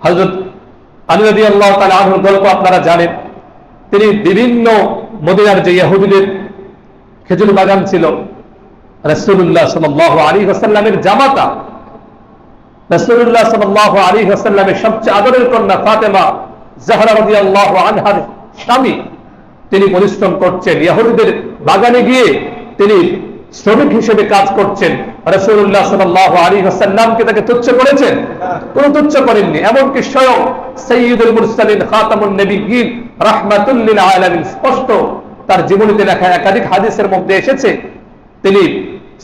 হযরত আলী রাদিয়াল্লাহু তাআলা আনহুর গল্প আপনারা জানেন। তিনি বিভিন্ন মদিনার যে ইহুদিদের খেজুর বাগান ছিল, রাসূলুল্লাহ সাল্লাল্লাহু আলাইহি ওয়াসাল্লামের জামাতা, রাসূলুল্লাহ সাল্লাল্লাহু আলাইহি ওয়াসাল্লামের সবচেয়ে আদরের কন্যা ফাতেমা জাহরা রাদিয়াল্লাহু আনহার স্বামী, তিনি পরিশ্রম করছেন ইহুদিদের বাগানে গিয়ে তিনি শ্রমিক হিসেবে কাজ করছেন। রাসূলুল্লাহ সাল্লাল্লাহু আলাইহি ওয়াসাল্লামকে তাকে তুচ্ছ করেছেন? কোনো তুচ্ছ করেননি। এমনকি স্বয়ং সাইয়্যিদুল মুরসালিন খাতামুন নবিয়্যিন রাহমাতুল লিল আলামিন স্পষ্ট তার জীবনীতে লেখা একাধিক হাদিসের মধ্যে এসেছে তিনি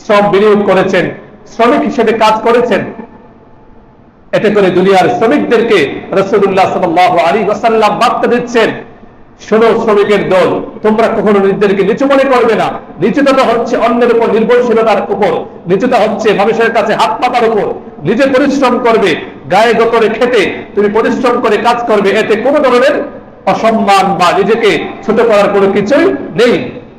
শ্রম বিনিয়োগ করেছেন, শ্রমিক হিসেবে কাজ করেছেন। এতে করে দুনিয়ার শ্রমিকদেরকে রাসূলুল্লাহ সাল্লাল্লাহু আলাইহি ওয়াসাল্লাম বার্তা দিচ্ছেন, শোনো শ্রমিকের দল, তোমরা কখনো নিজেদেরকে নিচু মনে করবে না। নিচুতা হচ্ছে অন্যের উপর নির্ভরশীলতার উপর, নিচুতা হচ্ছে মানুষের কাছে হাত পাতার উপর। নিজে পরিশ্রম করবে, গায়ে গতরে খেটে তুমি পরিশ্রম করে কাজ করবে, এতে কোনো ধরনের অসম্মান বা নিজেকে ছোট করার কোনো কিছুই নেই।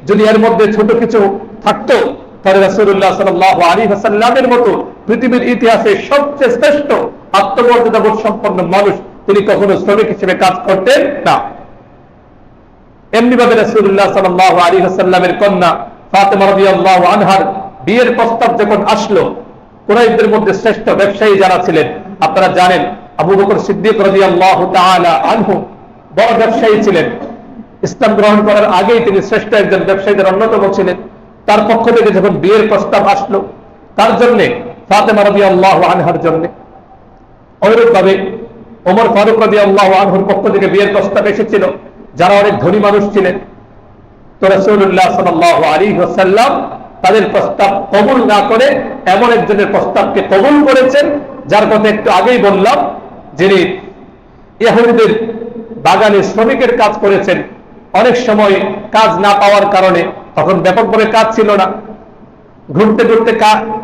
যদি এর মধ্যে ছোট কিছু থাকতো তাহলে রাসূলুল্লাহ সাল্লাল্লাহু আলাইহি ওয়াসাল্লামের মতো পৃথিবীর ইতিহাসে সবচেয়ে শ্রেষ্ঠ আত্মমর্যাদাবোধ সম্পন্ন মানুষ তিনি কখনো শ্রমিক হিসেবে কাজ করতেন না। এমনি ভাবে রাসূলুল্লাহ সাল্লাল্লাহু আলাইহি ওয়াসাল্লামের কন্যা ফাতেমা রাদিয়াল্লাহু আনহার বিয়ের প্রস্তাব যখন আসলো, কুরাইশদের মধ্যে শ্রেষ্ঠ ব্যবসায়ী যারা ছিলেন আপনারা জানেন, আবু বকর সিদ্দিক রাদিয়াল্লাহু তাআলা আনহু বড় ব্যবসায়ী ছিলেন। ইসলাম গ্রহণ করার আগেই তিনি শ্রেষ্ঠ একজন ব্যবসায়ীদের অন্যতম ছিলেন। তার পক্ষ থেকে যখন বিয়ের প্রস্তাব আসলো তার জন্য, ফাতেমা রাদিয়াল্লাহু আনহার জন্য, অনুরূপভাবে ওমর ফারুক রাদিয়াল্লাহু আনহুর পক্ষ থেকে বিয়ের প্রস্তাব এসেছিল, যারা অনেক ধনী মানুষ ছিলেন। তো রাসূলুল্লাহ সাল্লাল্লাহু আলাইহি ওয়াসাল্লাম তাদের প্রস্তাব কবুল না করে এমন একজনের প্রস্তাবকে কবুল করেছেন, যার কথা একটু আগেই বললাম, যিনি ইহুদিদের বাগানে শ্রমিকের কাজ করেছেন। অনেক সময় কাজ না পাওয়ার কারণে, তখন ব্যাপকভাবে কাজ ছিল না, ঘুরতে ঘুরতে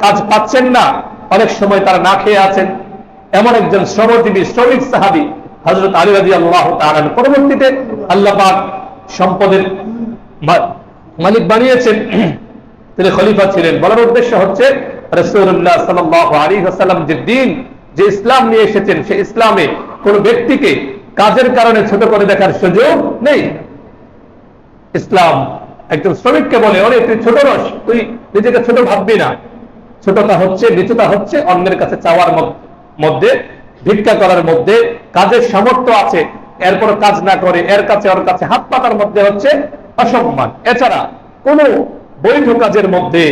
কাজ পাচ্ছেন না, অনেক সময় তারা না খেয়ে আছেন। এমন একজন শ্রমজীবী শ্রমিক সাহাবী হযরত আলী রাদিয়াল্লাহু তাআলা, পরবর্তীতে আল্লাহ পাক সম্পদের মালিক বানিয়েছেন, তিনি খলিফা ছিলেন। বলার উদ্দেশ্য হচ্ছে রাসূলুল্লাহ সাল্লাল্লাহু আলাইহি ওয়াসাল্লাম যে দিন, যে ইসলাম নিয়ে এসেছেন, সেই ইসলামে কোন ব্যক্তিকে কাজের কারণে ছোট করে দেখার সুযোগ নেই। ইসলাম একজন শ্রমিককে বলে, ওরে তুই ছোট রস, তুই নিজেকে ছোট ভাববি না। ছোটতা হচ্ছে, নিচুতা হচ্ছে অন্যের কাছে চাওয়ার মধ্যে, ভিক্ষা করার মধ্যে, কাজের সামর্থ্য আছে এরপর কাজ না করে এর কাছে ওর কাছে হাত পাতার মধ্যে হচ্ছে অসম্মান। এছাড়া কোন বৈধ কাজের মধ্যে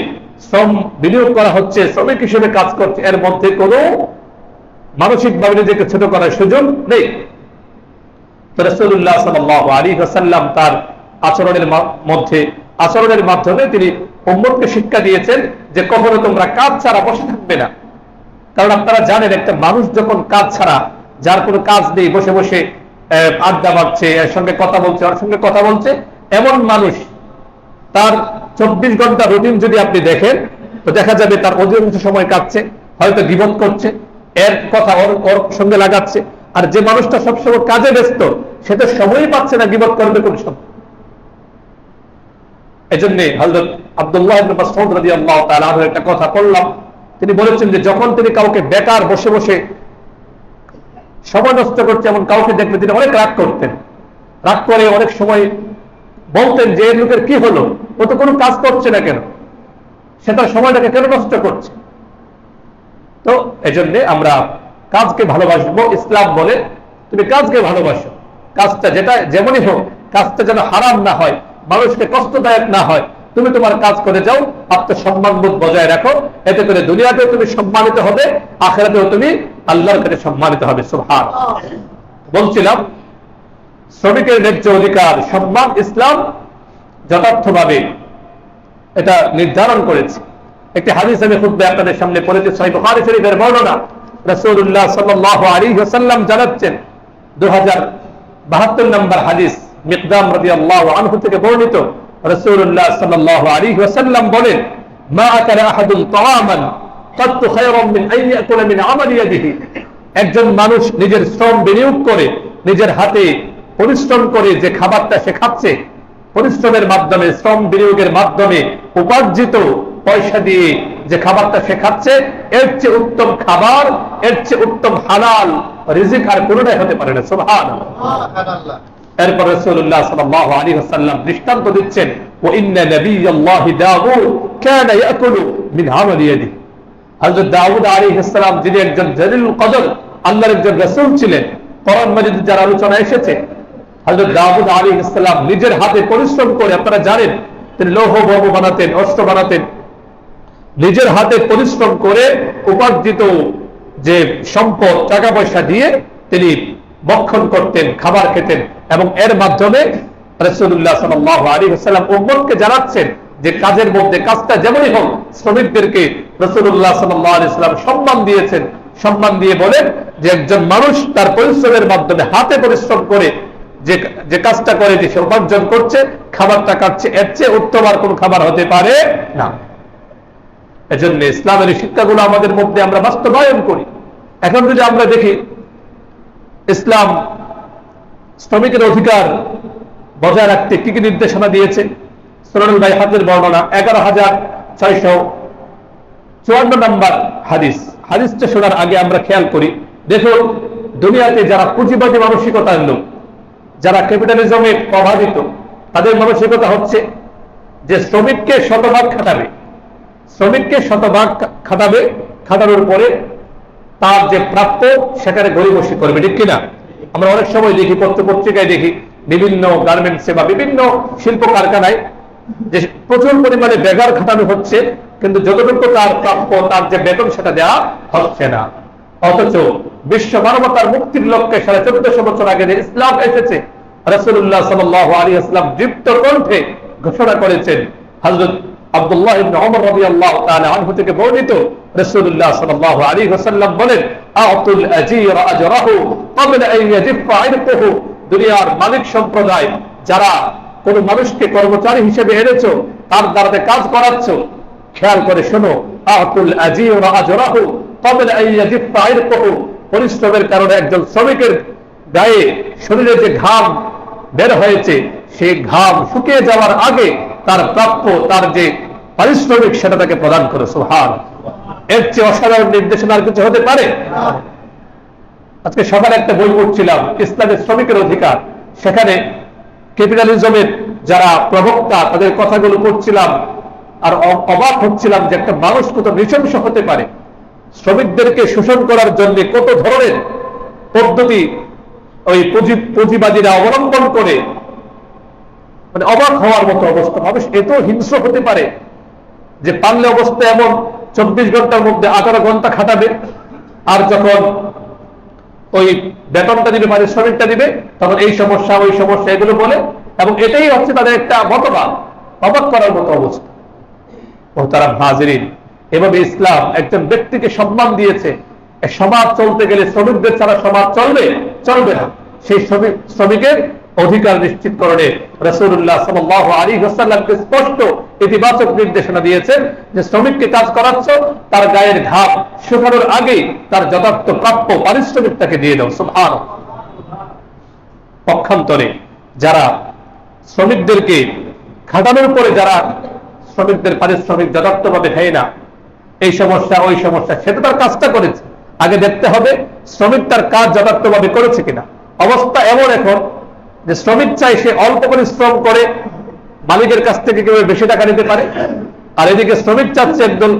শ্রম বিনিয়োগ করা হচ্ছে, শ্রমিক হিসেবে কাজ করছে, এর মধ্যে কোনো মানসিকভাবে নিজেকে ছোট করার সুযোগ নেই। তো রাসূলুল্লাহ সাল্লাল্লাহু আলাইহি ওয়াসাল্লাম তার আচরণের মাধ্যমে তিনি উম্মতকে শিক্ষা দিয়েছেন যে কখনো তোমরা কাজ ছাড়া বসে থাকবে না। কারণ আপনারা জানেন, একটা মানুষ যখন কাজ ছাড়া, যার কোনো কাজ নেই, বসে বসে আড্ডা মারছে, এর সঙ্গে কথা বলছে, ওর সঙ্গে কথা বলছে, এমন মানুষ তার 24 ঘন্টা রুটিন যদি আপনি দেখেন তো দেখা যাবে তার অধিকাংশ সময় কাটছে, হয়তো গীবত করছে, এর কথা ওর সঙ্গে লাগাচ্ছে। আর যে মানুষটা সবসময় কাজে ব্যস্ত, সে তো সময়ই পাচ্ছে না গীবত করবে কোন সময়। এজন্য হযরত আব্দুল্লাহ ইবনে মাসউদ রাদিয়াল্লাহু তাআলা আনহু একটা কথা বললাম, তিনি বলেছেন যে যখন তিনি কাউকে বেকার বসে বসে সময় নষ্ট করছে এমন কাউকে দেখলে তিনি অনেক রাগ করতেন। রাগ করে অনেক সময় বলতেন যে এই লোকের কি হলো, ও তো কোনো কাজ করছে না কেন, সে তার সময়টাকে কেন নষ্ট করছে। তো এজন্য আমরা কাজকে ভালোবাসবো। ইসলাম বলে তুমি কাজকে ভালোবাসো, কাজটা যেটা যেমনই হোক, কাজটা যেন হারাম না হয়, মানুষকে কষ্টদায়ক না হয়। তুমি তোমার কাজ করে যাও, আত্মসম্মানবোধ বজায় রাখো, এতে করে দুনিয়াতেও তুমি সম্মানিত হবে, আখিরাতেও তুমি আল্লাহর কাছে সম্মানিত হবে। সুবহানাল্লাহ। বলছিলাম শ্রমিকের ন্যায্য অধিকার, সম্মান ইসলাম যথার্থভাবে এটা নির্ধারণ করেছে। একটি হাদিস আমি খুতবায় আপনাদের সামনে পড়েছি, সহিহ বুখারী শরীফের বর্ণনা। রাসূলুল্লাহ সাল্লাল্লাহু আলাইহি ওয়াসাল্লাম জানাচ্ছেন, 2072 নম্বর হাদিস, মিকদাম রাদিয়াল্লাহু আনহু থেকে বর্ণিত, রাসূলুল্লাহ সাল্লাল্লাহু আলাইহি ওয়াসাল্লাম বলেন, মা আকালা আহাদুন তাআমান কাত্তু খায়রান মিন আন ইয়াকুলা মিন আমালি ইয়াদিহি। একজন মানুষ নিজের শ্রম বিনিয়োগ করে, নিজের হাতে পরিশ্রম করে যে খাবারটা সে খাচ্ছে, পরিশ্রমের মাধ্যমে, শ্রম বিনিয়োগের মাধ্যমে উপার্জিত পয়সা দিয়ে যে খাবারটা সে খাচ্ছে, এর চেয়ে উত্তম খাবার, এর চেয়ে উত্তম হালাল রিজিক আর কোনটাই হতে পারে না। সুবহানাল্লাহ। এরপর রাসূলুল্লাহ সাল্লাল্লাহু আলাইহি ওয়াসাল্লাম দৃষ্টান্ত দিচ্ছেন, ওয়া ইন্না নাবিয়াল্লাহি দাউদ কানা ইয়াকুলু মিন আমালি ইয়াদিহি। হযরত দাউদ আলাইহিস সালাম যিনি একজন জলিলুল কদর আল্লাহর একজন রাসূল ছিলেন, কোরআন মাজিদে যার আলোচনা এসেছে, হযরত দাউদ আলাইহিস সালাম নিজের হাতে পরিশ্রম করে, আপনারা জানেন তিনি লৌহ বর্ম বানাতেন, অস্ত্র বানাতেন, নিজের হাতে পরিশ্রম করে উপার্জিত যে সম্পদ, টাকা পয়সা দিয়ে তিনি ভক্ষণ করতেন, খাবার খেতেন, এবং এর মাধ্যমে রাসূলুল্লাহ সাল্লাল্লাহু আলাইহি ওয়াসাল্লাম উম্মতকে জানাচ্ছেন যে কাজের মধ্যে, কাজটা যেমনই হোক, শ্রমিকদেরকে রাসূলুল্লাহ সাল্লাল্লাহু আলাইহি ওয়াসাল্লাম সম্মান দিয়েছেন। সম্মান দিয়ে বলেন যে একজন মানুষ তার পরিশ্রমের মাধ্যমে, হাতে পরিশ্রম করে যে কাজটা করে, যে সে উপার্জন করছে, খাবারটা খাচ্ছে, এর চেয়ে উত্তম আর কোন খাবার হতে পারে না। এজন্য ইসলামের শিক্ষাগুলো আমাদের মধ্যে আমরা বাস্তবায়ন করি। এখন যদি আমরা দেখি, ইসলাম শ্রমিকের অধিকার বজায় রাখতে কি কি নির্দেশনা দিয়েছে। সুনানুল বাইহাকির বর্ণনা 11654 নম্বর হাদিস। হাদিসটা শোনার আগে আমরা খেয়াল করি, দেখুন দুনিয়াতে যারা পুঁজিবাদী মানসিকতার লোক, যারা ক্যাপিটালিজমে প্রভাবিত, তাদের মানসিকতা হচ্ছে যে শ্রমিককে শতভাগ খাটাবে, শ্রমিককে শতভাগ খাটাবে, খাটানোর পরে তার যে প্রাপ্য সেখানে গরিবসী করবে, ঠিক কিনা? আমরা অনেক সময় দেখি, পত্রিকায় দেখি, বিভিন্ন গার্মেন্টসে বা বিভিন্ন শিল্প কারখানায় যে প্রচুর পরিমাণে বেগার খাটানো হচ্ছে, কিন্তু যতটুকু তার প্রাপ্য, তার যে বেতন, সেটা দেওয়া হচ্ছে না। অথচ বিশ্ব মানবতার মুক্তির লক্ষ্যে 1450 বছর আগে যে ইসলাম এসেছে, রাসূলুল্লাহ সাল্লাল্লাহু আলাইহি ওয়াসাল্লাম দীপ্ত কণ্ঠে ঘোষণা করেছেন। হযরত আব্দুল্লাহ ইবনে ওমর রাদিয়াল্লাহু তাআলা আনহু থেকে বর্ণিত, রাসূলুল্লাহ সাল্লাল্লাহু আলাইহি ওয়াসাল্লাম বলেন, আতুল আজীর আজরাহু ক্বাবলা আন ইয়াজিফা ইরকুহু। দুনিয়ার মালিক সম্প্রদায় যারা কোন মানুষকে কর্মচারী হিসেবে এনেছো, তার দ্বারাতে কাজ করাচ্ছো, খেয়াল করে শোনো, আতুল আজীর আজরাহু ক্বাবলা আন ইয়াজিফা ইরকুহু। পরিশ্রমের কারণে একজন শ্রমিকের গায়ে, শরীরে যে ঘাম বের হয়েছে, সেই ঘাম শুকিয়ে যাওয়ার আগে তার প্রাপ্য, তার যে পারিশ্রমিক, সেটা তাকে প্রদান করে। সুবহানাল্লাহ। এর চেয়ে অসাধারণ নির্দেশনা আর কিছু হতে পারে? আজকে সকালে একটা বই পড়ছিলাম, ইসলামের শ্রমিকের অধিকার। সেখানে ক্যাপিটালিজমের যারা প্রবক্তা, তাদের কথাগুলো পড়ছিলাম আর অবাক হচ্ছিলাম যে একটা মানুষ কত নৃশংস হতে পারে। শ্রমিকদেরকে শোষণ করার জন্য কত ধরনের পদ্ধতি ওই পুঁজিবাদীরা অবলম্বন করে, মানে অবাক হওয়ার মতো অবস্থা। মানুষ এত হিংস্র হতে পারে যে পারলে অবস্থা এমন 24 ঘন্টার মধ্যে 18 ঘন্টা খাটাবে, আর যখন ওই বেতনটা দিবে, পারিশ্রমিকটা দিবে, তখন এই সমস্যা, ওই সমস্যা, এগুলো বলে, এবং এটাই হচ্ছে তাদের একটা মতবাদ। অবাক করার মতো অবস্থা। মুহতারাম হাজিরিন, এভাবে ইসলাম একজন ব্যক্তিকে সম্মান দিয়েছে। সমাজ চলতে গেলে শ্রমিকদের ছাড়া সমাজ চলবে না। সেই শ্রমিকের অধিকার নিশ্চিতকরণে রাসূলুল্লাহ সাল্লাল্লাহু আলাইহি ওয়াসাল্লামকে স্পষ্ট ইতিবাচক নির্দেশনা দিয়েছেন যে শ্রমিককে কাজ করাচ্ছ, তার গায়ের ঘাম শুকানোর আগে তার যথার্থ প্রাপ্য পারিশ্রমিক তাকে দিয়ে দাও। সুবহানাল্লাহ। পক্ষান্তরে যারা শ্রমিকদেরকে খাটানোর পরে যারা শ্রমিকদের পারিশ্রমিক যথার্থভাবে দেয় না, এই সমস্যা, ওই সমস্যা, সেটা তার কাজটা করেছে, আগে দেখতে হবে শ্রমিক তার কাজ যথার্থভাবে করেছে কিনা। অবস্থা এমন এখন যে শ্রমিক চাই সে অল্প পরিশ্রম করে মালিকের কাছ থেকে কেউ বেশি টাকা নিতে পারে, আর এদিকে শ্রমিক চাচ্ছে, একদল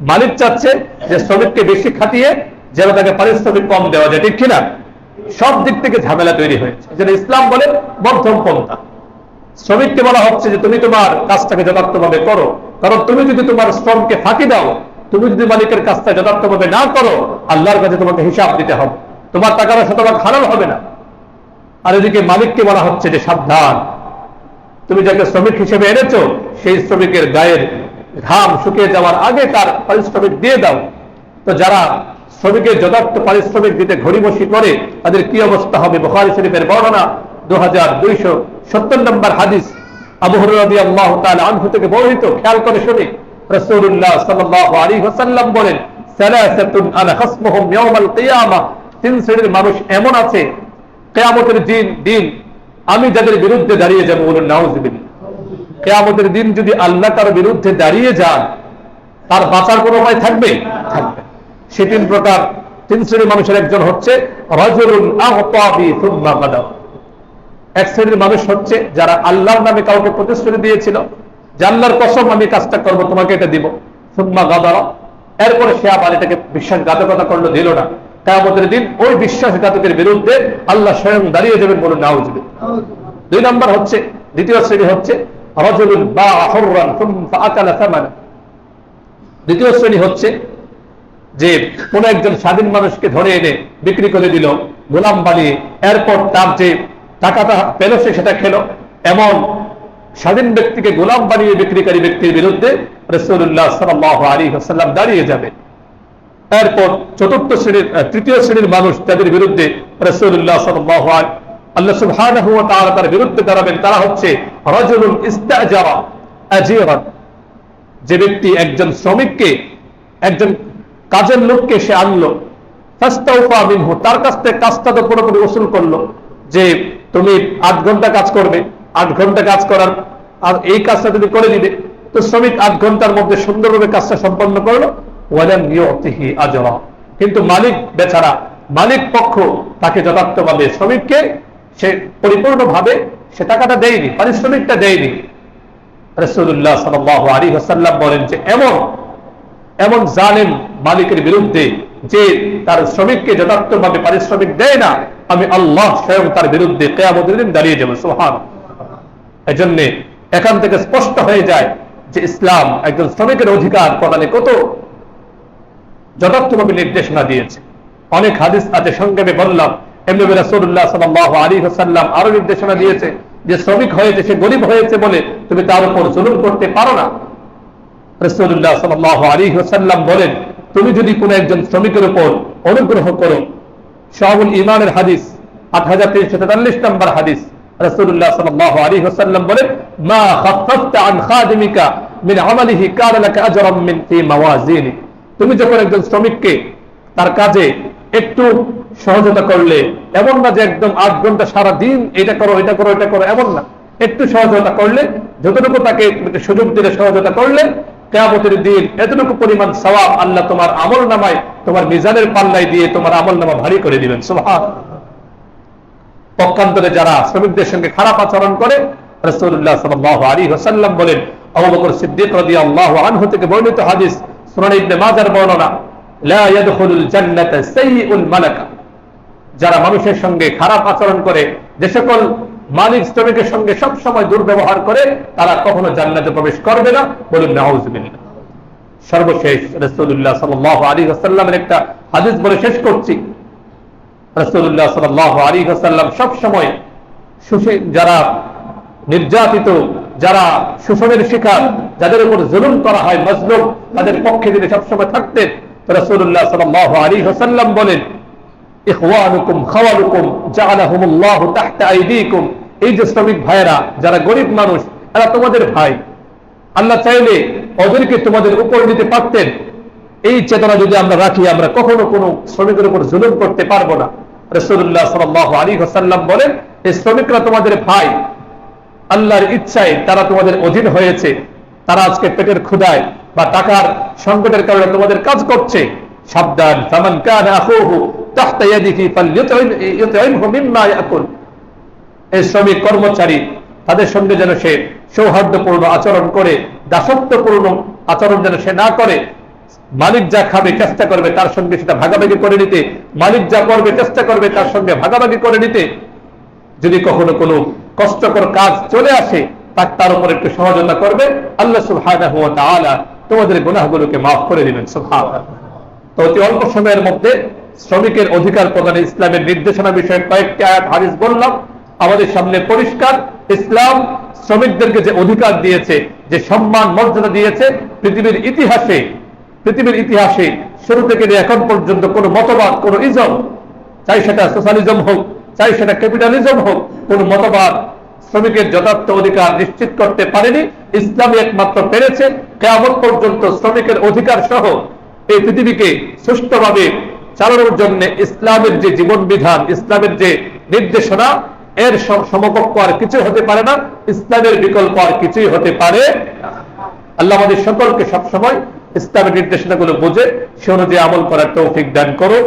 মালিক চাচ্ছে যে শ্রমিককে বেশি খাটিয়ে যেন তাকে পারিশ্রমিক কম দেওয়া যায়, ঠিক কিনা? সব দিক থেকে ঝামেলা তৈরি হয়েছে। যেন ইসলাম বলে মধ্যম পন্থা। শ্রমিককে বলা হচ্ছে যে তুমি তোমার কাজটাকে যথার্থভাবে করো, কারণ তুমি যদি তোমার শ্রমকে ফাঁকি দাও, তুমি যদি মালিকের কাজটা যথার্থভাবে না করো, আল্লাহর কাছে তোমাকে হিসাব দিতে হবে, তোমার টাকাটা শতভাগ হালাল হবে না। আর এদিকে মালিককে বলা হচ্ছে যে সাবধান, তুমি যাকে শ্রমিক হিসেবে এনেছো, সেই শ্রমিকের গায়ের ঘাম শুকিয়ে যাওয়ার আগে তার পারিশ্রমিক দিয়ে দাও। তো যারা শ্রমিকের যথার্থ পারিশ্রমিক দিতে ঘড়িমসি করে, তাদের কি অবস্থা হবে? বুখারী শরীফের বর্ণনা 2270 নম্বর হাদিস, আবু হুরায়রা রাদিয়াল্লাহু তাআলা আনহু থেকে বর্ণিত। খেয়াল করে শুনি, রাসূলুল্লাহ সাল্লাল্লাহু আলাইহি ওয়াসাল্লাম বলেন, সালাসাতুন আনা খাসমুহুম ইয়াউমাল কিয়ামাহ। তিন শ্রেণীর মানুষ এমন আছে, কিয়ামতের দিন আমি যাদের বিরুদ্ধে দাঁড়িয়ে যাবো, বলুন নাউজুবিল্লাহ। কিয়ামতের দিন যদি আল্লাহ তার বিরুদ্ধে দাঁড়িয়ে যান, তার বাঁচার কোনো উপায় থাকবে? থাকবে। সে তিন প্রকার, তিন শ্রেণীর মানুষের একজন হচ্ছে রাজুলুন আ'তা বি সুম্মা গাদা। এক শ্রেণীর মানুষ হচ্ছে যারা আল্লাহর নামে কাউকে প্রতিশ্রুতি দিয়েছিল যে আল্লাহর কসম আমি কাজটা করবো, তোমাকে এটা দিব, সুম্মা গাদা, এরপরে সে আবার এটাকে বিশ্বাসঘাতকতা করলো, দিল না। কিয়ামতের দিন ওই বিশ্বাসঘাতকের বিরুদ্ধে আল্লাহ স্বয়ং দাঁড়িয়ে যাবেন, বলুন নাউজুবিল্লাহ। দুই নম্বর হচ্ছে, দ্বিতীয় শ্রেণী হচ্ছে রাজুলুন বাআ হুররান সুম্মা আকালা সামানা। দ্বিতীয় শ্রেণী হচ্ছে যে কোন একজন স্বাধীন মানুষকে ধরে এনে বিক্রি করে দিল গোলাম বানিয়ে, এরপর তার যে টাকাটা পেল সে সেটা খেলো। এমন স্বাধীন ব্যক্তিকে গোলাম বানিয়ে বিক্রিকারী ব্যক্তির বিরুদ্ধে রাসূলুল্লাহ সাল্লাল্লাহু আলাইহি ওয়াসাল্লাম দাঁড়িয়ে যাবে। এরপর তৃতীয় শ্রেণীর মানুষ যাদের বিরুদ্ধে রাসূলুল্লাহ সাল্লাল্লাহু আলাইহি আল্লাহ সুবহানাহু ওয়া তাআলা তার বিরুদ্ধে দাঁড়াবেন, তারা হচ্ছে রাজুলুন ইস্তাজারা আজিরান। যে ব্যক্তি একজন শ্রমিককে, একজন কাজের লোককে সে আনলো, ফাস্তাওফা মিনহু, তার কাছ থেকে কাজটা তো পুরোপুরি ওসুল করলো যে তুমি 8 ঘন্টা কাজ করবে, 8 ঘন্টা কাজ করার আর এই কাজটা তুমি করে দিবে। তো শ্রমিক 8 ঘন্টার মধ্যে সুন্দরভাবে কাজটা সম্পন্ন করলো, ওয়ালাম ইউতিহি আজরা। কিন্তু মালিক বেচারা, মালিক পক্ষ তাকে যথার্থভাবে শ্রমিককে সে পরিপূর্ণভাবে সে টাকাটা দেয়নি, পারিশ্রমিকটা দেয়নি। রাসূলুল্লাহ সাল্লাল্লাহু আলাইহি ওয়াসাল্লাম বলেন যে এমন জালেম মালিকের বিরুদ্ধে যে তার শ্রমিককে যথার্থভাবে পারিশ্রমিক দেয় না, আমি আল্লাহ স্বয়ং তার বিরুদ্ধে কিয়ামতের দিন দাঁড়িয়ে যাব। সুবহানাল্লাহ। এজন্য এখান থেকে স্পষ্ট হয়ে যায় যে ইসলাম একজন শ্রমিকের অধিকার প্রদানে কত যথার্থভাবে নির্দেশনা দিয়েছে। অনেক হাদিস আছে, সংক্ষেপে বললাম। এমনি রাসূলুল্লাহ সাল্লাল্লাহু আলাইহি ওয়াসাল্লাম আরো নির্দেশনা দিয়েছে যে শ্রমিক হয়েছে, সে গরিব হয়েছে বলে তুমি তার উপর জুলুম করতে পারো না। রাসূলুল্লাহ সাল্লাল্লাহু আলাইহি ওয়াসাল্লাম বলেন, তুমি যদি কোনো একজন শ্রমিকের উপর অনুগ্রহ করো, শাহুল ঈমানের হাদিস 8343 নম্বর হাদিস, রাসূলুল্লাহ সাল্লাল্লাহু আলাইহি ওয়াসাল্লাম বলেন, মা খাফফতা আন খাদিমিকা মিন আমালিহি কানা লাকা আজরাম মিন ফি মাওয়াজিনি। তুমি যখন একজন শ্রমিককে তার কাজে একটু সহযোগিতা করলে, এমন না যে একদম 8 ঘন্টা সারা দিন এটা করো এটা করো এটা করো, এমন না, একটু সহযোগিতা করলে, যতটুকু তাকে সুযোগ দিলে সহযোগিতা করলে, কিয়ামতের দিন এতটুকু পরিমাণ সওয়াব আল্লাহ তোমার আমল নামায়, তোমার মিজানের পাল্লায় দিয়ে তোমার আমল নামা ভারী করে দিবেন। সুবহানাল্লাহ। পক্ষান্তরে যারা শ্রমিকদের সঙ্গে খারাপ আচরণ করে, রাসূলুল্লাহ সাল্লাল্লাহু আলাইহি ওয়াসাল্লাম বলেন, আবু বকর সিদ্দিক রাদিয়াল্লাহু আনহু থেকে বর্ণিত হাদিস, সুনান ইবনে মাজার বর্ণনা, লা ইয়াদখুলুল জান্নাতা সাইয়্যুল মালাকা। যারা মানুষের সঙ্গে খারাপ আচরণ করে, যে সকল মালিক শ্রমিকের সঙ্গে সব সময় দুর্ব্যবহার করে, তারা কখনো জান্নাতে প্রবেশ করবে না, বলুন নাউজুবিল্লাহ। সর্বশেষ রাসূলুল্লাহ সাল্লাল্লাহু আলাইহি ওয়াসাল্লামের একটা হাদিস বলে শেষ করছি। রাসূলুল্লাহ সাল্লাল্লাহু আলাইহি ওয়াসাল্লাম সব সময় যারা নির্যাতিত, যারা শোষণের শিকার, যাদের উপর জুলুম করা হয়, মাজলুম, তাদের পক্ষে তিনি সবসময় থাকতেন। রাসূলুল্লাহ সাল্লাল্লাহু আলাইহি ওয়াসাল্লাম বলেন, ইখওয়ানুকুম খাওয়ালুকুম জাআলাহুমুল্লাহু তাহতা আইদিকুম। এই যে শ্রমিক ভাইরা, যারা গরিব মানুষ, এরা তোমাদের ভাই, আল্লাহ চাইলে ওদেরকে তোমাদের উপর নিতে পারতেন। এই চেতনা যদি আমরা রাখি, আমরা কখনো কোনো শ্রমিকের উপর জুলুম করতে পারবো না। রাসূলুল্লাহ সাল্লাল্লাহু আলাইহি ওয়াসাল্লাম বলেন, এই শ্রমিকরা তোমাদের ভাই, আল্লাহর ইচ্ছায় তারা তোমাদের অধীন হয়েছে, তারা আজকে পেটের ক্ষুধায় বা টাকার সংকটের কারণে তোমাদের কাজ করছে। সাবধান, ফামান কানা আখুহু তাহতা ইয়াদিহি ফালইউতইমহু মিম্মা ইয়াকুল। এই শ্রমিক কর্মচারী, তাদের সঙ্গে যেন সে সৌহার্দ্যপূর্ণ আচরণ করে, দাসত্বপূর্ণ আচরণ যেন সে না করে। মালিক যা খাবে চেষ্টা করবে তার সঙ্গে সেটা ভাগাভাগি করে নিতে, মালিক যা করবে চেষ্টা করবে তার সঙ্গে ভাগাভাগি করে নিতে। যদি কখনো কোনো কষ্টকর কাজ চলে আসে, তার উপর একটু সহযোগিতা করবে, আল্লাহ সুবহানাহু ওয়া তাআলা তোমাদের গুনাহগুলোকে মাফ করে দিবেন। সুবহানাল্লাহ। তো অতি অল্প সময়ের মধ্যে শ্রমিকের অধিকার প্রদানে ইসলামের নির্দেশনা বিষয়ে কয়েকটি আয়াত হাদিস বললাম। আমাদের সামনে পরিষ্কার, ইসলাম শ্রমিকদেরকে যে অধিকার দিয়েছে, যে সম্মান মর্যাদা দিয়েছে, পৃথিবীর ইতিহাসে শুরু থেকে এখন পর্যন্ত কোন মতবাদ, কোন ইজম, চাই সেটা সোশ্যালিজম হোক, চাই সেটা ক্যাপিটালিজম হোক, কোন মতবাদ শ্রমিকের যথার্থ অধিকার নিশ্চিত করতে পারেনি। ইসলামই একমাত্র পেরেছে। কিয়ামত পর্যন্ত শ্রমিকের অধিকার সহ এই পৃথিবীকে সুষ্ঠুভাবে চালানোর জন্য ইসলামের যে জীবন বিধান, ইসলামের যে নির্দেশনা, এর সমকক্ষ আর কিছু হতে পারে না, ইসলামের বিকল্প আর কিছুই হতে পারে না। আল্লাহ আমাদের সকলকে সবসময় ইসলামের নির্দেশনাগুলো বুঝে সে অনুযায়ী আমল করার তৌফিক দান করো।